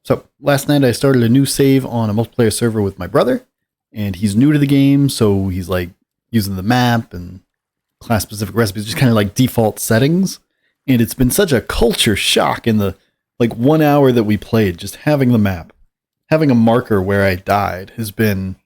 So last night I started a new save on a multiplayer server with my brother, and he's new to the game, so he's like using the map and class specific recipes, just kind of like default settings. And it's been such a culture shock in the like 1 hour that we played, just having the map, having a marker where I died has been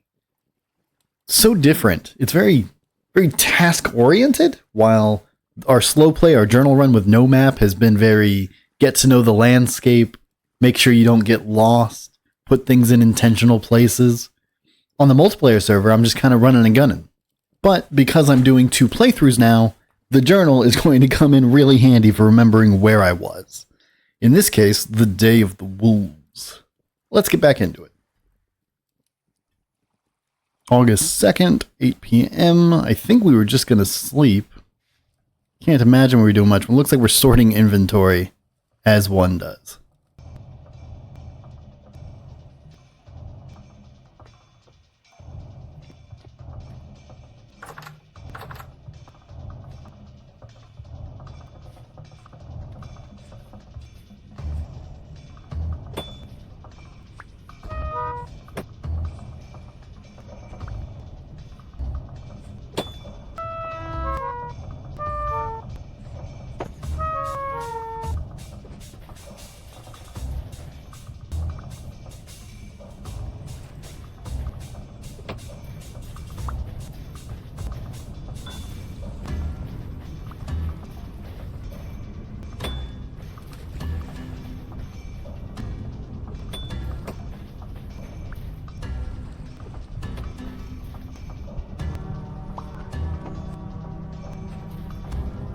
so different. It's very, very task oriented, while our slow play, our journal run with no map has been very get to know the landscape, make sure you don't get lost, put things in intentional places. On the multiplayer server, I'm just kind of running and gunning. But because I'm doing 2 playthroughs now, the journal is going to come in really handy for remembering where I was. In this case, the Day of the Wolves. Let's get back into it. August 2nd, 8 p.m. I think we were just going to sleep. Can't imagine we were doing much. It looks like we're sorting inventory as one does.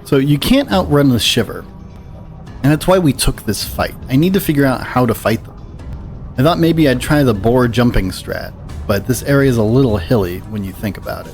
So you can't outrun the Shiver, and that's why we took this fight. I need to figure out how to fight them. I thought maybe I'd try the boar jumping strat, but this area is a little hilly when you think about it.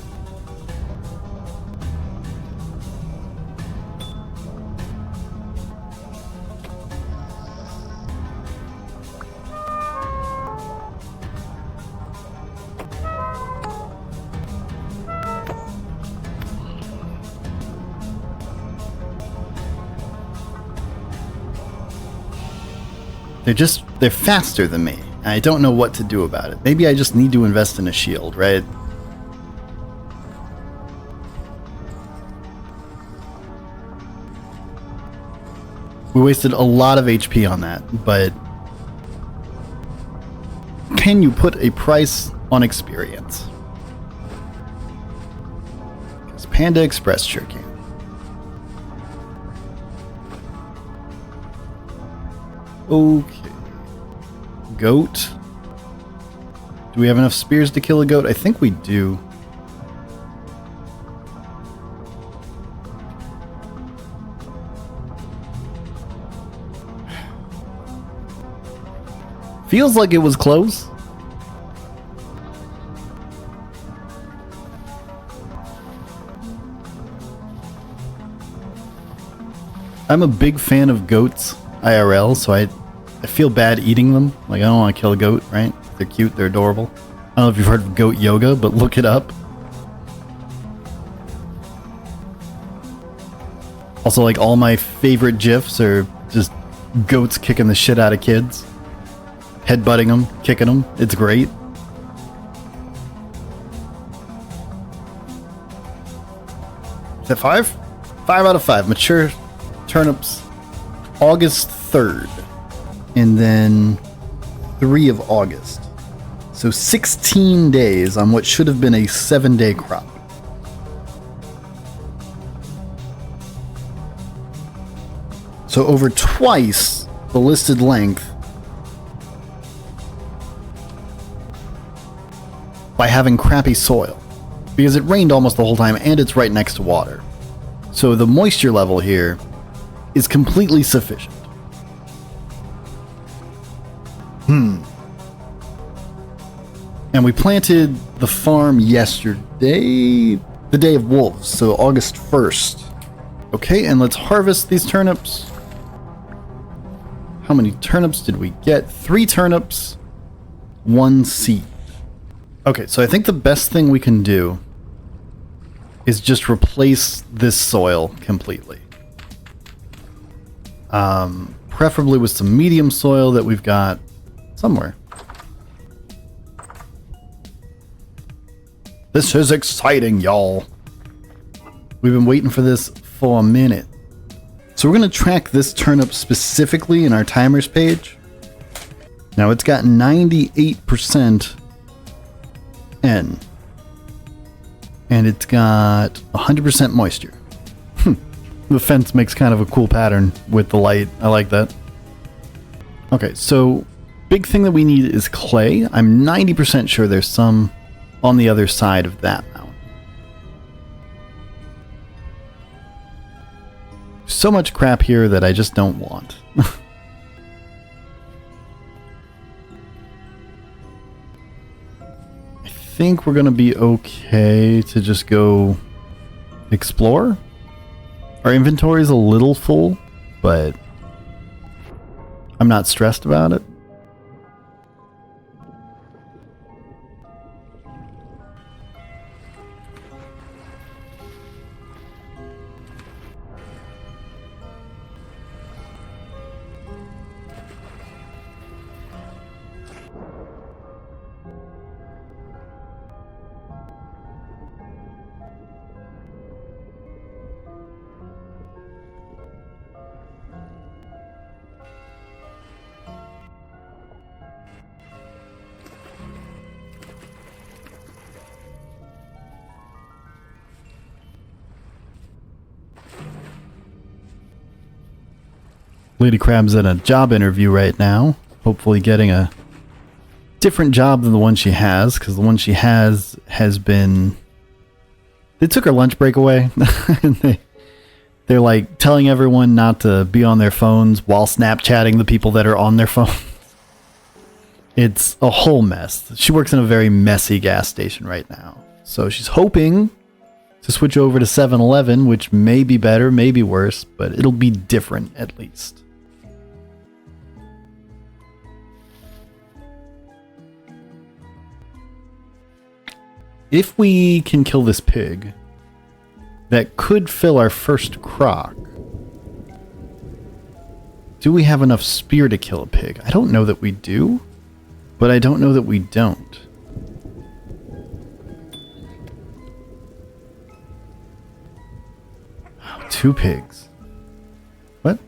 They're faster than me. I don't know what to do about it. Maybe I just need to invest in a shield, right? We wasted a lot of HP on that, but can you put a price on experience? Because Panda Express sure can. Okay. Goat. Do we have enough spears to kill a goat? I think we do. Feels like it was close. I'm a big fan of goats IRL, so I feel bad eating them. Like, I don't want to kill a goat, right? They're cute, they're adorable. I don't know if you've heard of goat yoga, but look it up. Also, like, all my favorite GIFs are just goats kicking the shit out of kids. Headbutting them, kicking them. It's great. Is that 5? 5 out of 5. Mature turnips. August 3rd. And then 3 of August. So 16 days on what should have been a 7-day crop. So over twice the listed length by having crappy soil. Because it rained almost the whole time and it's right next to water. So the moisture level here is completely sufficient. And we planted the farm yesterday, the Day of Wolves, so August 1st. Okay, and let's harvest these turnips. How many turnips did we get? 3 turnips, 1 seed. Okay, so I think the best thing we can do is just replace this soil completely. Preferably with some medium soil that we've got somewhere. This is exciting, y'all. We've been waiting for this for a minute. So we're going to track this turnip specifically in our timers page. Now it's got 98% N. And it's got 100% moisture. The fence makes kind of a cool pattern with the light. I like that. Okay, so big thing that we need is clay. I'm 90% sure there's some on the other side of that mountain. So much crap here that I just don't want. I think we're gonna be okay to just go explore. Our inventory is a little full, but I'm not stressed about it. Lady Crab's in a job interview right now, hopefully getting a different job than the one she has, because the one she has been... They took her lunch break away, and they're like telling everyone not to be on their phones while Snapchatting the people that are on their phones. It's a whole mess. She works in a very messy gas station right now. So she's hoping to switch over to 7-Eleven, which may be better, may be worse, but it'll be different at least. If we can kill this pig, that could fill our first crock. Do we have enough spear to kill a pig? I don't know that we do, but I don't know that we don't. Oh, 2 pigs. What?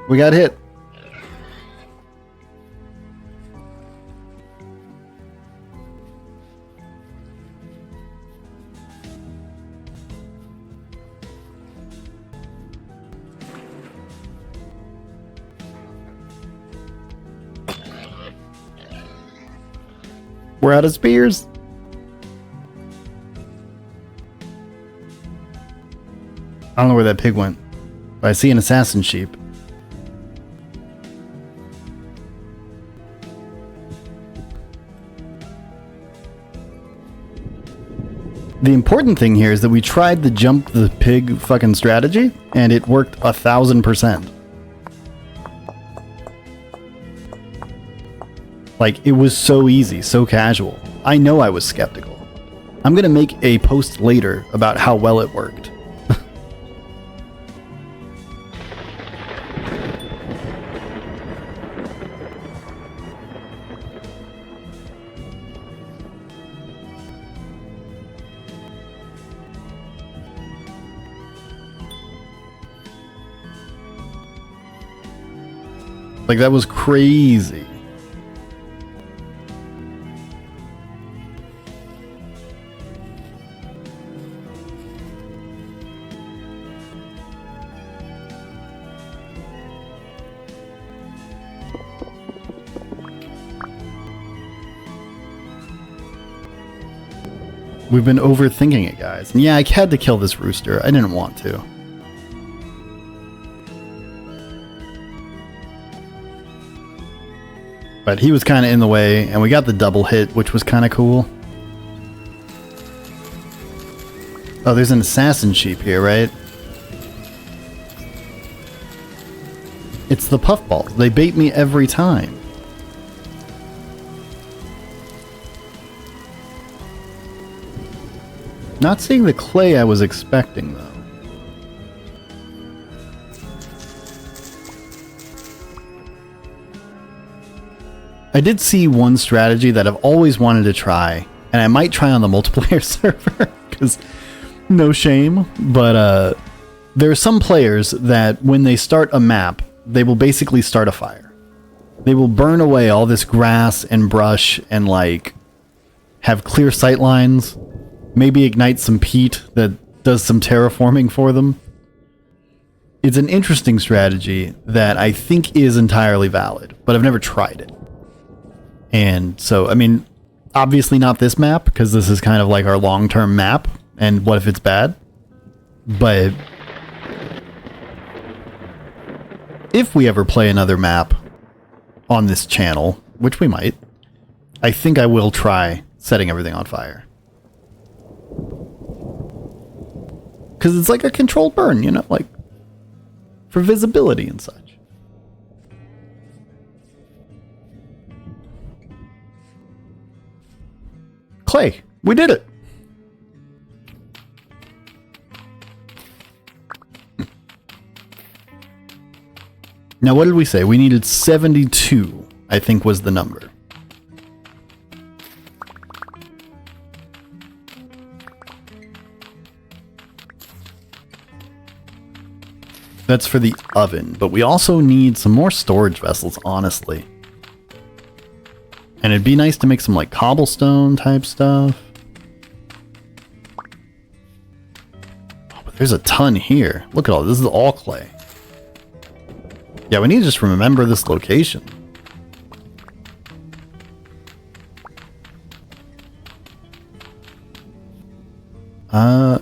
We got hit. We're out of spears. I don't know where that pig went, but I see an assassin sheep. The important thing here is that we tried the jump the pig fucking strategy, and it worked 1000%. Like, it was so easy, so casual. I know I was skeptical. I'm gonna make a post later about how well it worked. Like, that was crazy. We've been overthinking it, guys. And yeah, I had to kill this rooster. I didn't want to. But he was kind of in the way, and we got the double hit, which was kind of cool. Oh, there's an assassin sheep here, right? It's the puffballs. They bait me every time. Not seeing the clay I was expecting, though. I did see one strategy that I've always wanted to try, and I might try on the multiplayer server, because no shame, but there are some players that when they start a map, they will basically start a fire. They will burn away all this grass and brush and, like, have clear sight lines, maybe ignite some peat that does some terraforming for them. It's an interesting strategy that I think is entirely valid, but I've never tried it. And so, I mean, obviously not this map, because this is kind of like our long-term map, and what if it's bad? But if we ever play another map on this channel, which we might, I think I will try setting everything on fire. Because it's like a controlled burn, you know, like for visibility and such. Clay, we did it. Now, what did we say? We needed 72, I think was the number. That's for the oven, but we also need some more storage vessels, honestly. And it'd be nice to make some, like, cobblestone type stuff. Oh, but there's a ton here. Look at all this. Is all clay. Yeah, we need to just remember this location.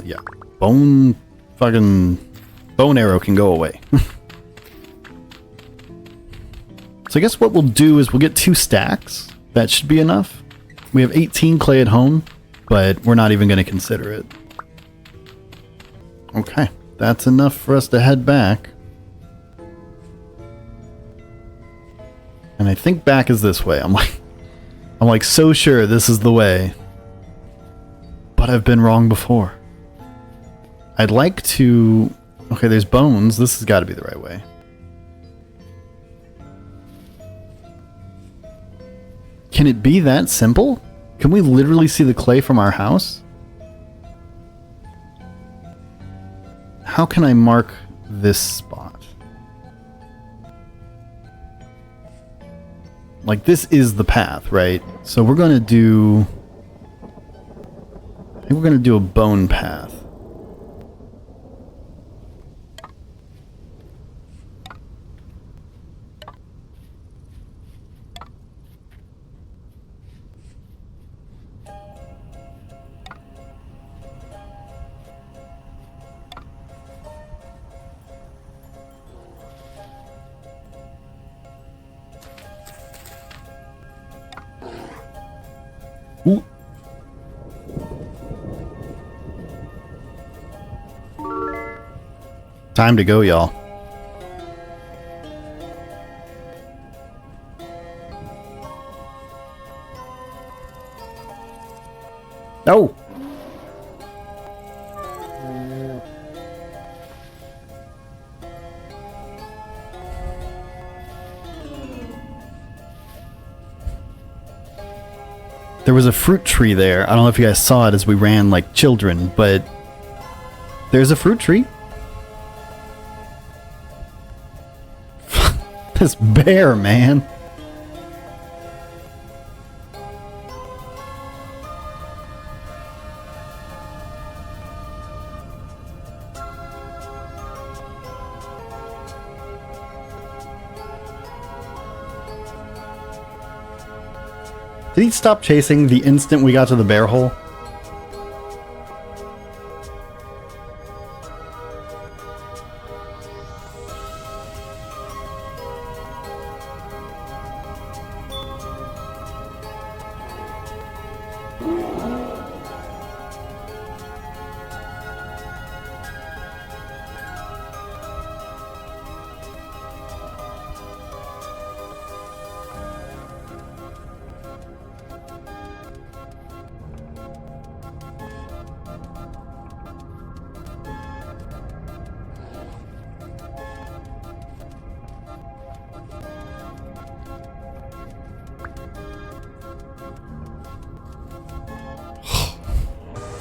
Yeah. Bone arrow can go away. So I guess what we'll do is we'll get 2 stacks. That should be enough. We have 18 clay at home, but we're not even going to consider it. Okay, that's enough for us to head back. And I think back is this way. I'm like so sure this is the way. But I've been wrong before. I'd like to... Okay, there's bones. This has got to be the right way. Can it be that simple? Can we literally see the clay from our house? How can I mark this spot? Like, this is the path, right? So we're going to do... I think we're going to do a bone path. Ooh. Time to go, y'all. Oh! There was a fruit tree there. I don't know if you guys saw it as we ran like children, but there's a fruit tree. This bear, man. Did he stop chasing the instant we got to the bear hole?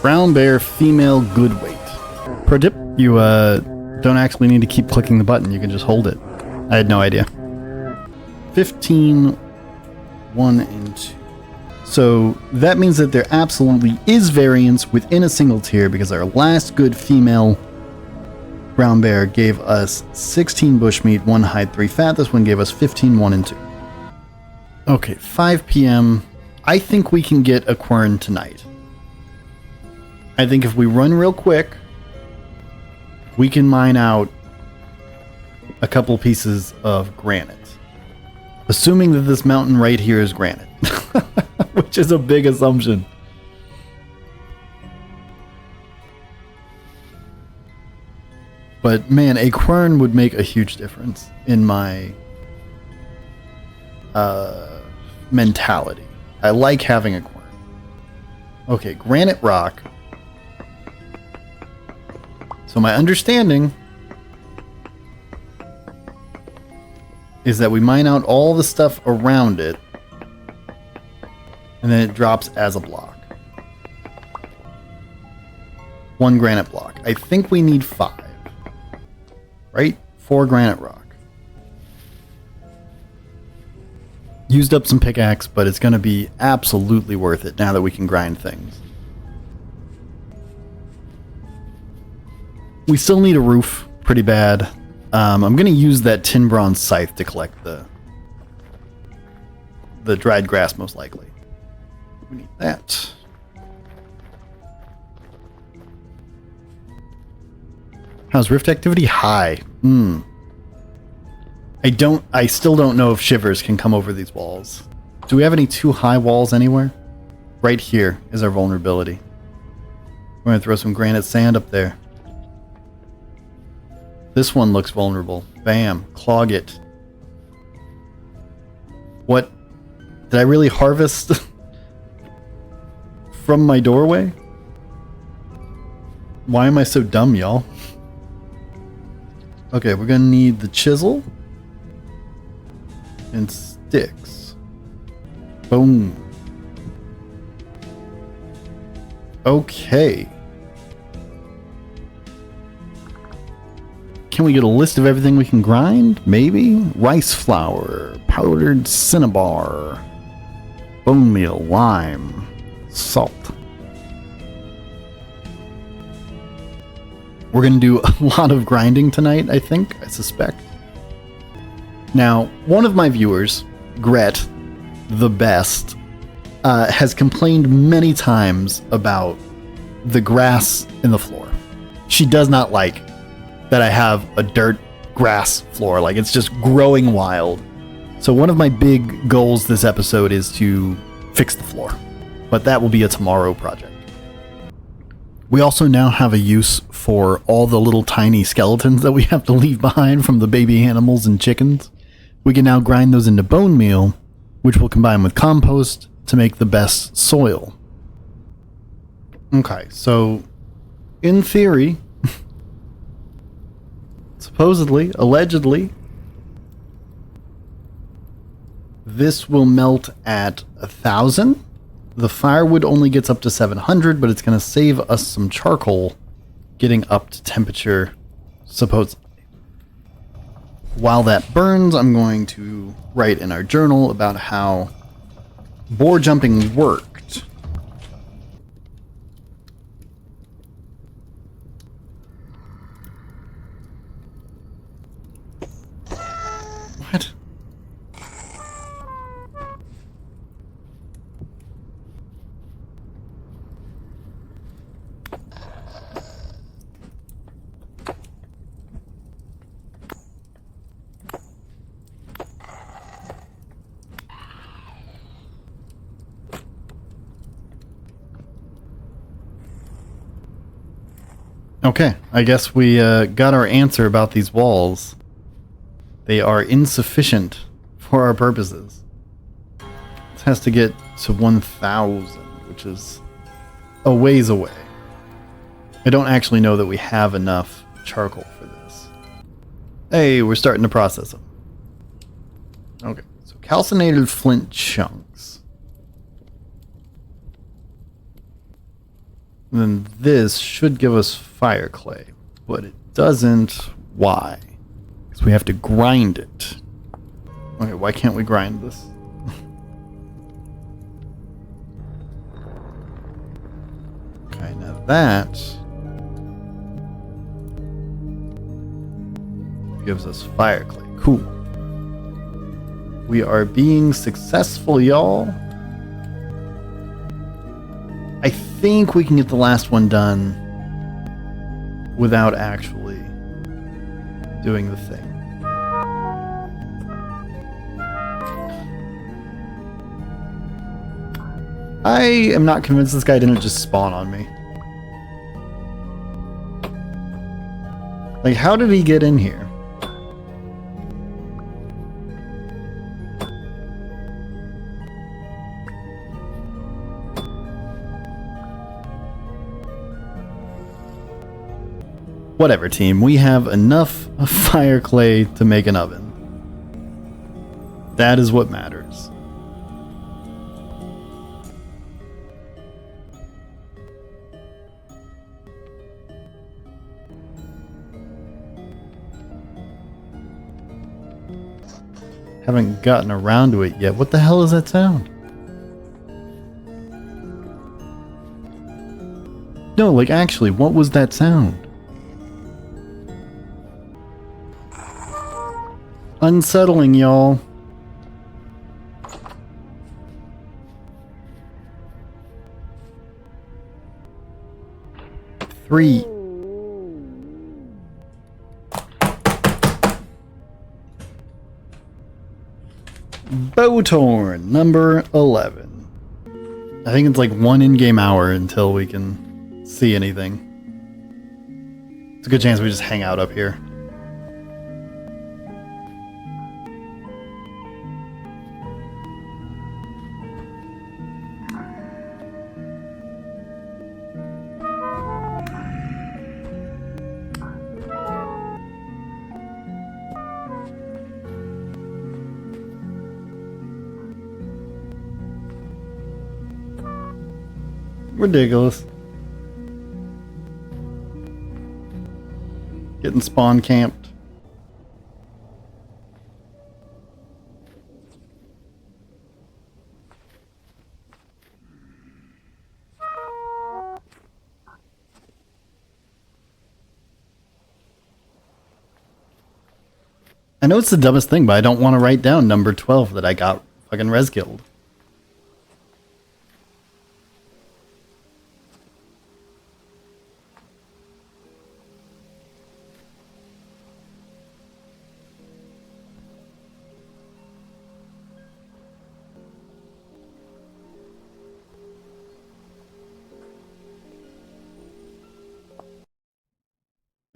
Brown bear female good weight. Pro tip, you don't actually need to keep clicking the button, you can just hold it. I had no idea. 15, 1 and 2. So that means that there absolutely is variance within a single tier, because our last good female brown bear gave us 16 bushmeat, 1 hide, 3 fat. This one gave us 15, 1 and 2. Okay, 5 p.m. I think we can get a quern tonight. I think if we run real quick, we can mine out a couple pieces of granite. Assuming that this mountain right here is granite. Which is a big assumption. But man, a quern would make a huge difference in my mentality. I like having a quern. Okay, granite rock. So my understanding is that we mine out all the stuff around it, and then it drops as a block. 1 granite block. I think we need 5. Right? 4 granite rock. Used up some pickaxe, but it's going to be absolutely worth it now that we can grind things. We still need a roof pretty bad. I'm going to use that tin bronze scythe to collect the dried grass, most likely. We need that. How's rift activity? High. I still don't know if shivers can come over these walls. Do we have any too high walls anywhere? Right here is our vulnerability. We're gonna throw some granite sand up there. This one looks vulnerable. Bam. Clog it. What? Did I really harvest from my doorway? Why am I so dumb, y'all? Okay, we're gonna need the chisel and sticks. Boom. Okay. Can we get a list of everything we can grind? Maybe? Rice flour, powdered cinnabar, bone meal, lime, salt. We're going to do a lot of grinding tonight, I think, I suspect. Now, one of my viewers, Gret, the best, has complained many times about the grass in the floor. She does not like that I have a dirt grass floor, like it's just growing wild. So one of my big goals this episode is to fix the floor, but that will be a tomorrow project. We also now have a use for all the little tiny skeletons that we have to leave behind from the baby animals and chickens. We can now grind those into bone meal, which will combine with compost to make the best soil. Okay, so in theory, supposedly, allegedly, this will melt at 1,000. The firewood only gets up to 700, but it's going to save us some charcoal getting up to temperature, supposedly. While that burns, I'm going to write in our journal about how boar jumping worked. What? Okay, I guess we got our answer about these walls. They are insufficient for our purposes. This has to get to 1,000, which is a ways away. I don't actually know that we have enough charcoal for this. Hey, we're starting to process them. Okay, so calcinated flint chunks. And then this should give us fire clay, but it doesn't. Why? Because we have to grind it. Okay, why can't we grind this? Okay, now that gives us fire clay. Cool. We are being successful, y'all. I think we can get the last one done without actually doing the thing. I am not convinced this guy didn't just spawn on me. Like, how did he get in here? Whatever, team. We have enough fire clay to make an oven. That is what matters. Haven't gotten around to it yet. What the hell is that sound? No, like actually, what was that sound? Unsettling, y'all. Three. Bowtorn, number 11. I think it's like 1 in-game hour until we can see anything. It's a good chance we just hang out up here. Ridiculous. Getting spawn camped. I know it's the dumbest thing, but I don't want to write down number 12 that I got fucking res killed.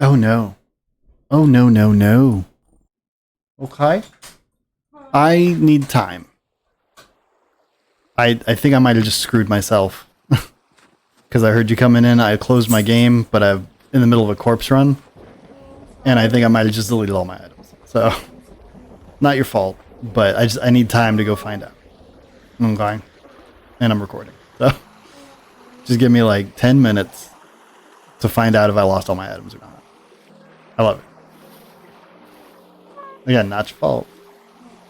Oh no. Oh no, no, no. Okay. I need time. I think I might have just screwed myself. Because I heard you coming in, I closed my game, but I'm in the middle of a corpse run. And I think I might have just deleted all my items. So, not your fault, but I need time to go find out. Okay. And I'm recording. So, just give me like 10 minutes to find out if I lost all my items or not. I love it. Again, not your fault.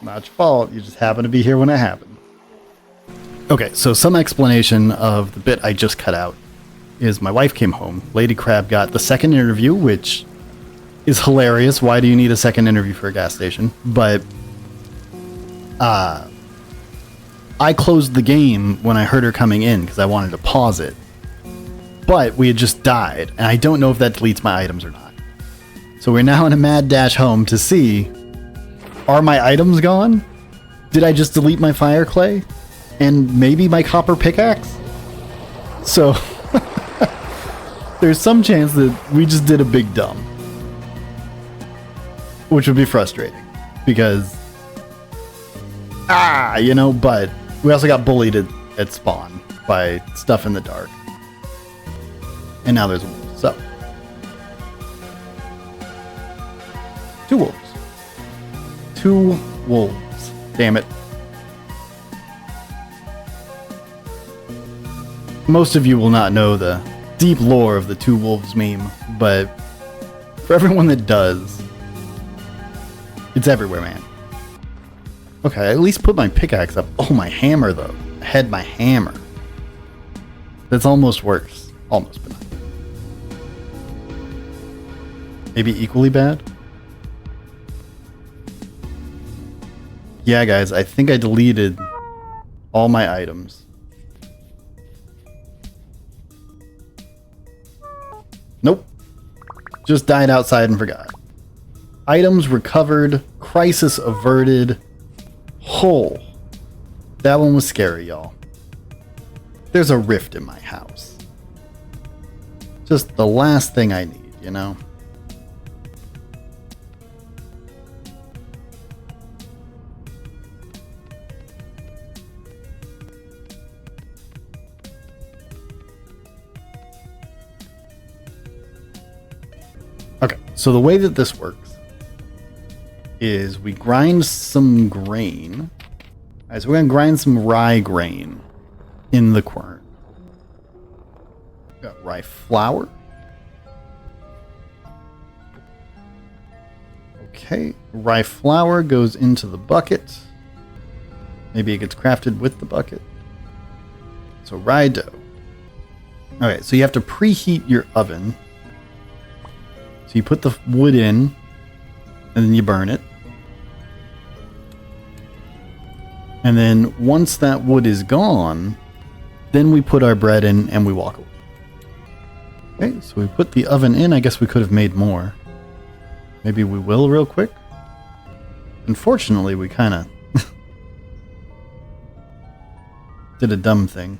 Not your fault. You just happen to be here when it happened. Okay, so some explanation of the bit I just cut out is my wife came home. TheLadyCrab got the second interview, which is hilarious. Why do you need a second interview for a gas station? But I closed the game when I heard her coming in because I wanted to pause it. But we had just died, and I don't know if that deletes my items or not. So we're now in a mad dash home to see, are my items gone? Did I just delete my fire clay? And maybe my copper pickaxe? So, there's some chance that we just did a big dumb. Which would be frustrating. Because, but we also got bullied at spawn by stuff in the dark. And now there's wolves, so. 2 wolves. 2 wolves. Damn it. Most of you will not know the deep lore of the two wolves meme, but for everyone that does, it's everywhere, man. Okay, I at least put my pickaxe up. Oh, my hammer, though. I had my hammer. That's almost worse. Almost, but not. Maybe equally bad? Yeah, guys, I think I deleted all my items. Nope. Just died outside and forgot. Items recovered. Crisis averted. Whole. That one was scary, y'all. There's a rift in my house. Just the last thing I need, you know? Okay, so the way that this works is we grind some grain. Alright, so we're going to grind some rye grain in the quern. Got rye flour. Okay, rye flour goes into the bucket. Maybe it gets crafted with the bucket. So rye dough. Alright, so you have to preheat your oven. So you put the wood in, and then you burn it. And then once that wood is gone, then we put our bread in and we walk away. Okay, so we put the oven in. I guess we could have made more. Maybe we will real quick. Unfortunately, we kind of did a dumb thing.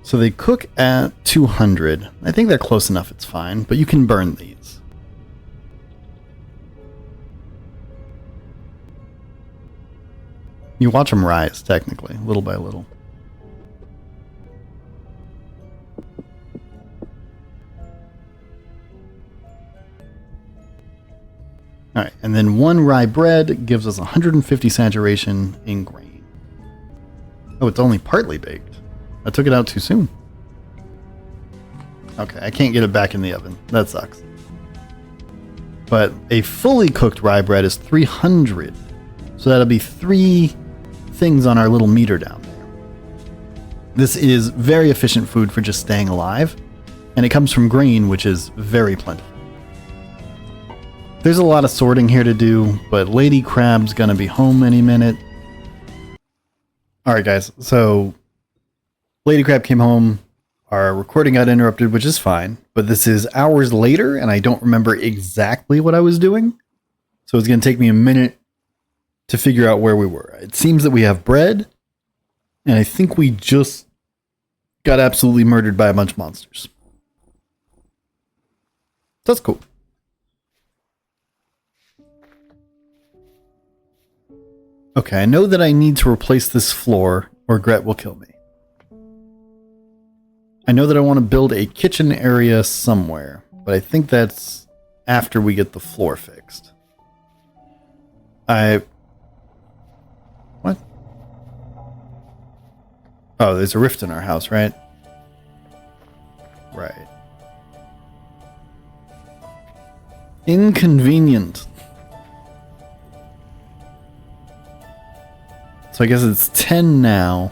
So they cook at 200. I think they're close enough, it's fine, but you can burn these. You watch them rise, technically, little by little. Alright, and then one rye bread gives us 150 saturation in grain. Oh, it's only partly baked. I took it out too soon. Okay, I can't get it back in the oven. That sucks. But a fully cooked rye bread is 300. So that'll be 3 things on our little meter down there. This is very efficient food for just staying alive. And it comes from grain, which is very plentiful. There's a lot of sorting here to do, but Lady Crab's gonna be home any minute. Alright guys, so Lady Crab came home, our recording got interrupted, which is fine, but this is hours later and I don't remember exactly what I was doing. So it's going to take me a minute to figure out where we were. It seems that we have bread, and I think we just got absolutely murdered by a bunch of monsters. That's cool. Okay, I know that I need to replace this floor or Gret will kill me. I know that I want to build a kitchen area somewhere, but I think that's after we get the floor fixed. What? Oh, there's a rift in our house, right? Right. Inconvenient. So I guess it's 10 now.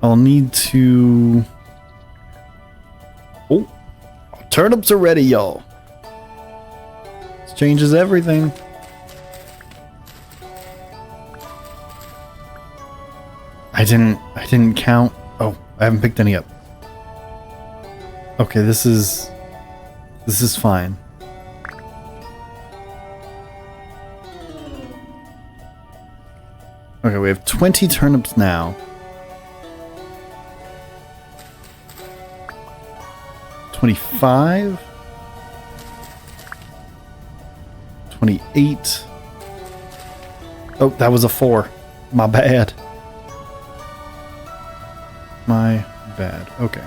I'll need to... Oh! Turnips are ready, y'all! This changes everything. I didn't count. Oh, I haven't picked any up. Okay, this is fine. Okay, we have 20 turnips now. 25. 28. Oh, that was a 4. My bad. My bad. Okay.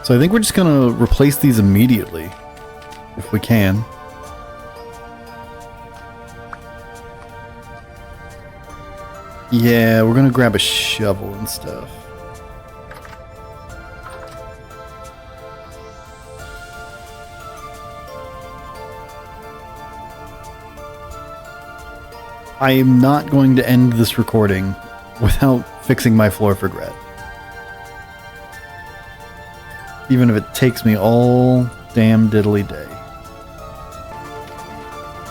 So I think we're just gonna replace these immediately. if we can. Yeah, we're gonna grab a shovel and stuff. I am not going to end this recording without fixing my floor for Gret. Even if it takes me all damn diddly day.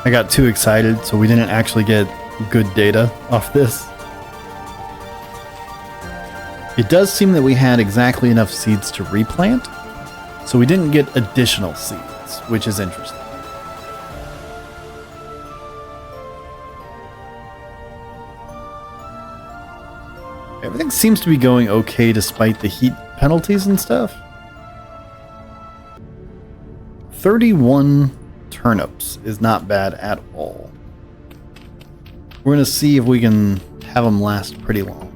I got too excited, so we didn't actually get good data off this. It does seem that we had exactly enough seeds to replant, so we didn't get additional seeds, which is interesting. Everything seems to be going okay despite the heat penalties and stuff. 31 turnips is not bad at all. We're going to see if we can have them last pretty long.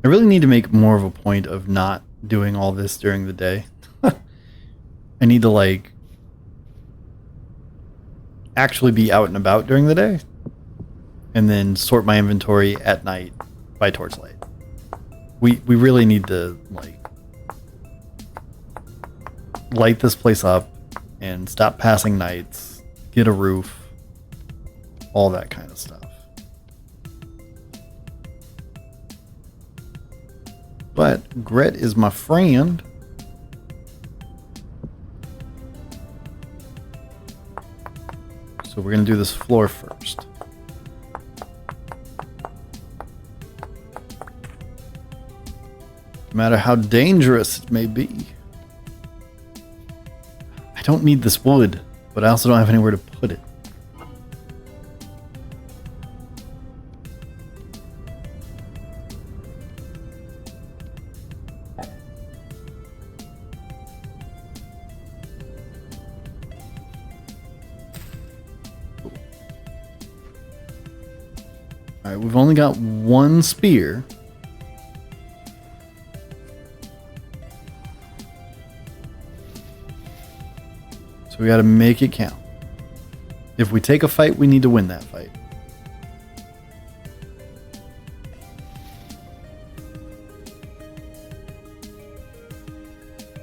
I really need to make more of a point of not doing all this during the day. I need to, like, actually be out and about during the day. And then sort my inventory at night by torchlight. We really need to, like, light this place up and stop passing nights, get a roof, all that kind of stuff. But Gret is my friend. So we're going to do this floor first. No matter how dangerous it may be. I don't need this wood, but I also don't have anywhere to put it. Alright, we've only got one spear. So we gotta make it count. If we take a fight, we need to win that fight.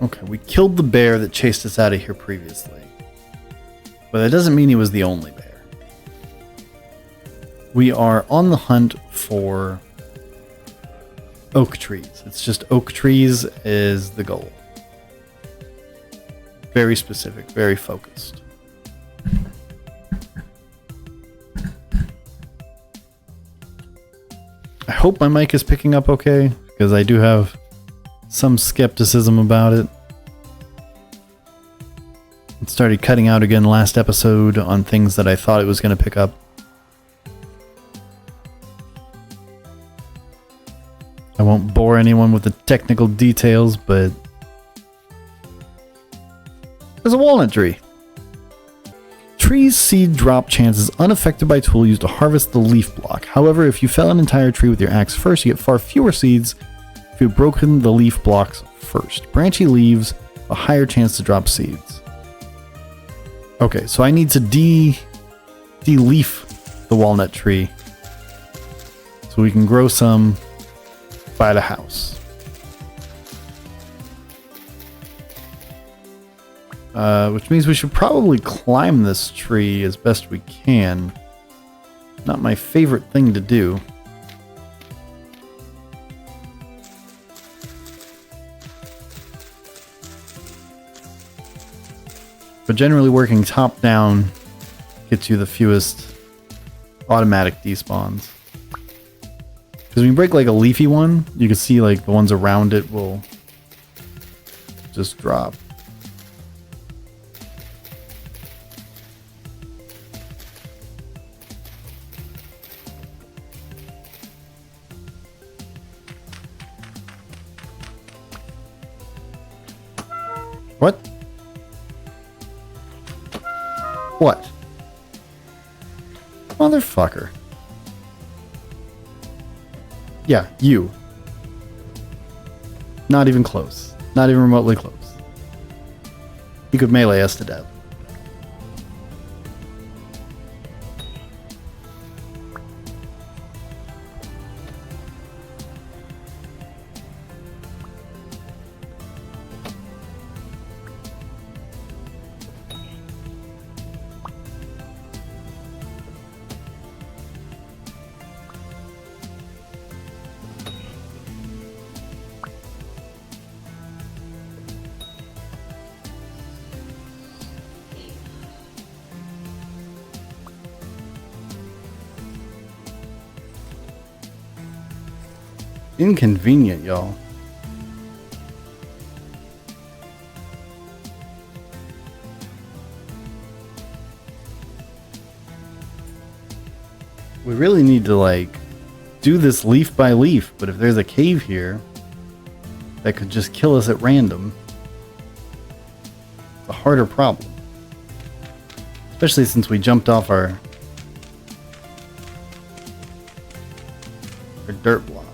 Okay, we killed the bear that chased us out of here previously. But that doesn't mean he was the only bear. We are on the hunt for oak trees. It's just oak trees is the goal. Very specific, very focused. I hope my mic is picking up okay, because I do have some skepticism about it. It started cutting out again last episode on things that I thought it was going to pick up. I won't bore anyone with the technical details, but there's a walnut tree. Tree's seed drop chance is unaffected by tool used to harvest the leaf block. However, if you fell an entire tree with your axe first, you get far fewer seeds if you've broken the leaf blocks first. Branchy leaves, a higher chance to drop seeds. Okay, so I need to de-leaf the walnut tree so we can grow some by the house. Which means we should probably climb this tree as best we can. Not my favorite thing to do. But generally working top down gets you the fewest automatic despawns. Because when you break like a leafy one, you can see like the ones around it will just drop. What? What? Motherfucker. Yeah, you. Not even close. Not even remotely close. He could melee us to death. Inconvenient, y'all. We really need to, like, do this leaf by leaf, but if there's a cave here that could just kill us at random, it's a harder problem. Especially since we jumped off our dirt blocks.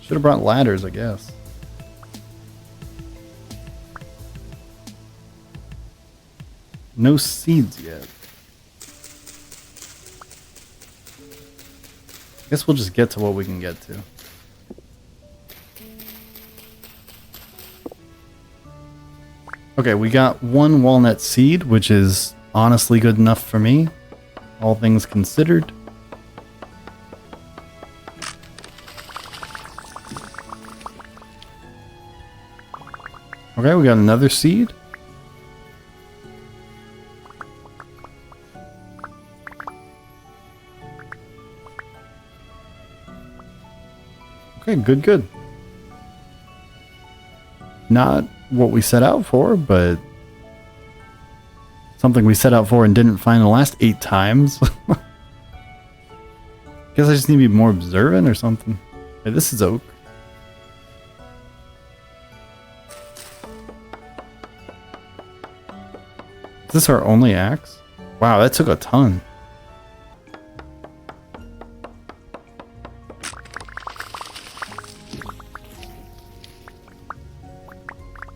Should have brought ladders, I guess. No seeds yet. Guess we'll just get to what we can get to. Okay, we got one walnut seed, which is honestly good enough for me, all things considered. Okay, we got another seed. Okay, good. Not what we set out for, but something we set out for and didn't find the last 8 times. Guess I just need to be more observant or something. Hey, this is oak. Is this our only axe? Wow, that took a ton.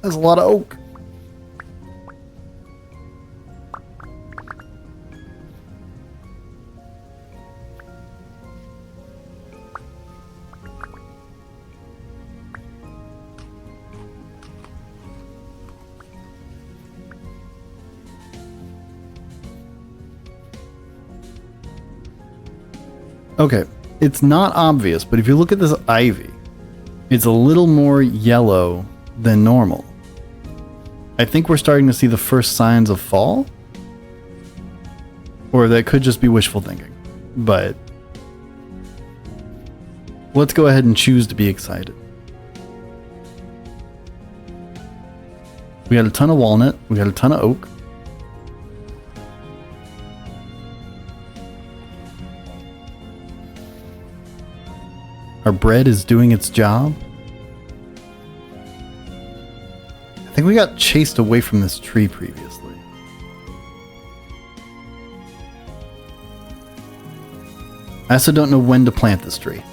That's a lot of oak. Okay, it's not obvious, but if you look at this ivy, it's a little more yellow than normal. I think we're starting to see the first signs of fall. Or that could just be wishful thinking. But let's go ahead and choose to be excited. We got a ton of walnut. We got a ton of oak. Our bread is doing its job. I think we got chased away from this tree previously. I also don't know when to plant this tree.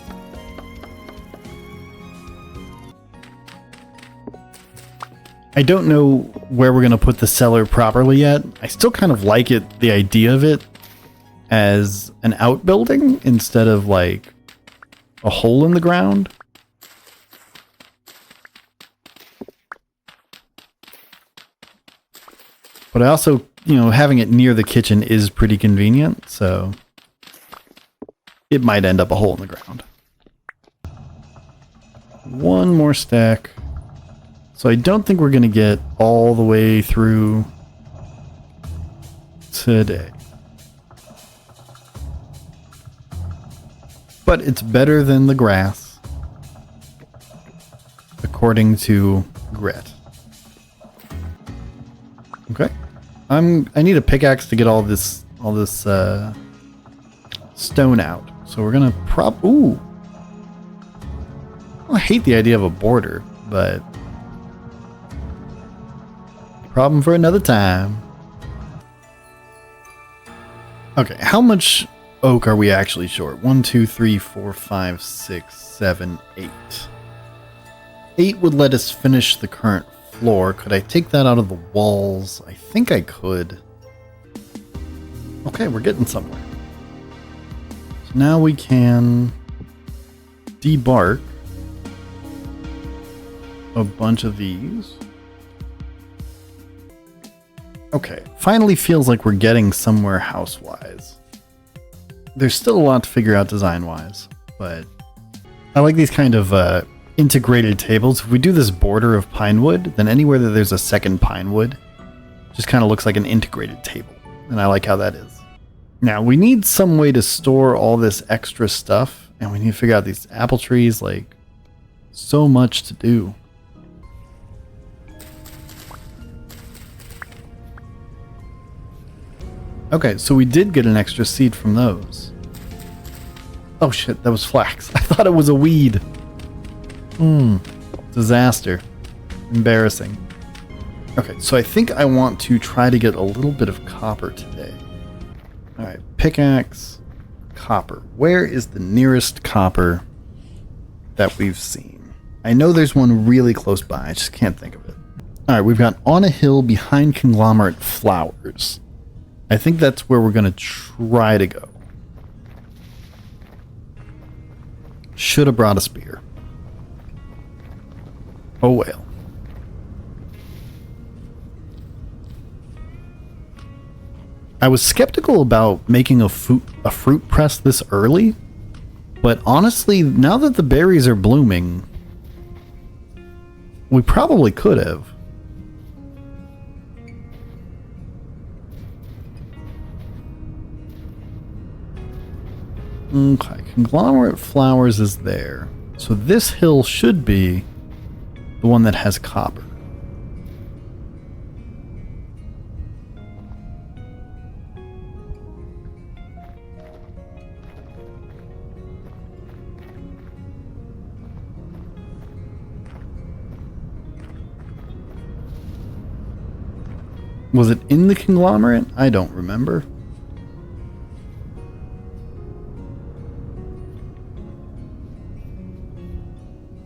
I don't know where we're going to put the cellar properly yet. I still kind of like it, the idea of it, as an outbuilding instead of like a hole in the ground. But I also, you know, having it near the kitchen is pretty convenient, so it might end up a hole in the ground. One more stack. So I don't think we're going to get all the way through today. But it's better than the grass, according to Gret. Okay. I need a pickaxe to get all this stone out. So we're gonna ooh. I hate the idea of a border, but problem for another time. Okay, how much oak are we actually short? 1, 2, 3, 4, 5, 6, 7, 8. 8 would let us finish the current floor. Could I take that out of the walls? I think I could. Okay, we're getting somewhere. So now we can debark a bunch of these. Okay, finally feels like we're getting somewhere house-wise. There's still a lot to figure out design-wise, but I like these kind of integrated tables. If we do this border of pine wood, then anywhere that there's a second pine wood just kind of looks like an integrated table, and I like how that is. Now, we need some way to store all this extra stuff, and we need to figure out these apple trees, like, so much to do. Okay, so we did get an extra seed from those. Oh shit, that was flax. I thought it was a weed. Disaster. Embarrassing. Okay, so I think I want to try to get a little bit of copper today. Alright, pickaxe, copper. Where is the nearest copper that we've seen? I know there's one really close by, I just can't think of it. Alright, we've got on a hill behind conglomerate flowers. I think that's where we're going to try to go. Should have brought a spear. Oh well. I was skeptical about making a fruit press this early, but honestly, now that the berries are blooming, we probably could have. Okay, conglomerate flowers is there. So this hill should be the one that has copper. Was it in the conglomerate? I don't remember.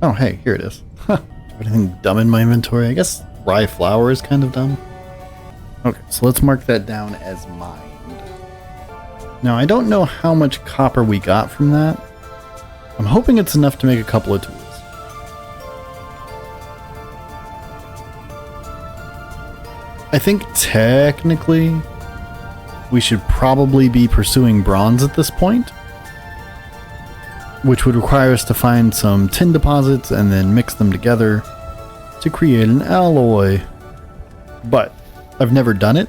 Oh, hey, here it is. Huh. Anything dumb in my inventory? I guess rye flour is kind of dumb. Okay, so let's mark that down as mined. Now, I don't know how much copper we got from that. I'm hoping it's enough to make a couple of tools. I think technically we should probably be pursuing bronze at this point, which would require us to find some tin deposits and then mix them together to create an alloy. But I've never done it.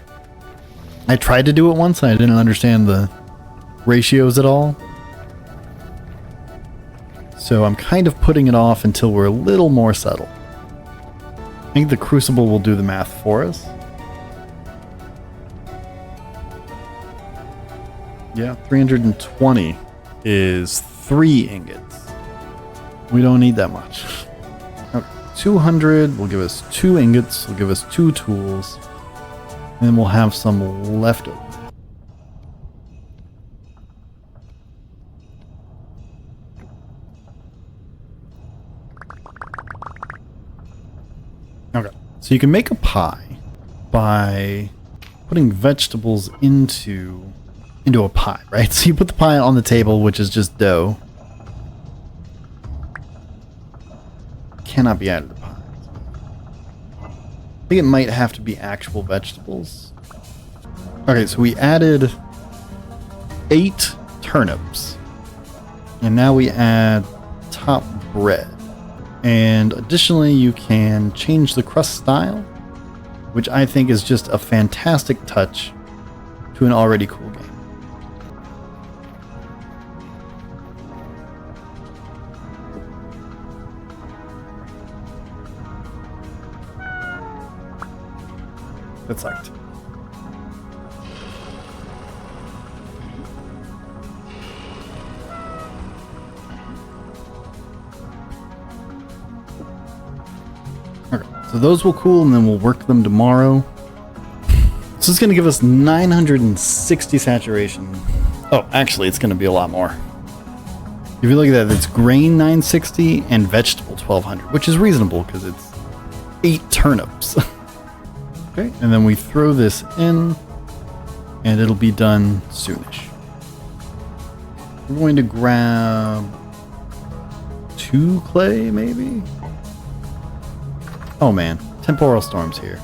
I tried to do it once and I didn't understand the ratios at all. So I'm kind of putting it off until we're a little more settled. I think the crucible will do the math for us. Yeah, 320 is 3 ingots. We don't need that much. Okay, 200 will give us 2 ingots, will give us 2 tools, and then we'll have some left over. Okay, so you can make a pie by putting vegetables into a pie, right? So you put the pie on the table, which is just dough. Cannot be added to pies. I think it might have to be actual vegetables. Okay, so we added 8 turnips. And now we add top bread. And additionally, you can change the crust style, which I think is just a fantastic touch to an already cool game. That sucked. Okay, so those will cool and then we'll work them tomorrow. So it's going to give us 960 saturation. Oh, actually, it's going to be a lot more. If you look at that, it's grain 960 and vegetable 1200, which is reasonable because it's 8 turnips. Okay, and then we throw this in, and it'll be done soonish. We're going to grab 2 clay, maybe? Oh man, temporal storms here.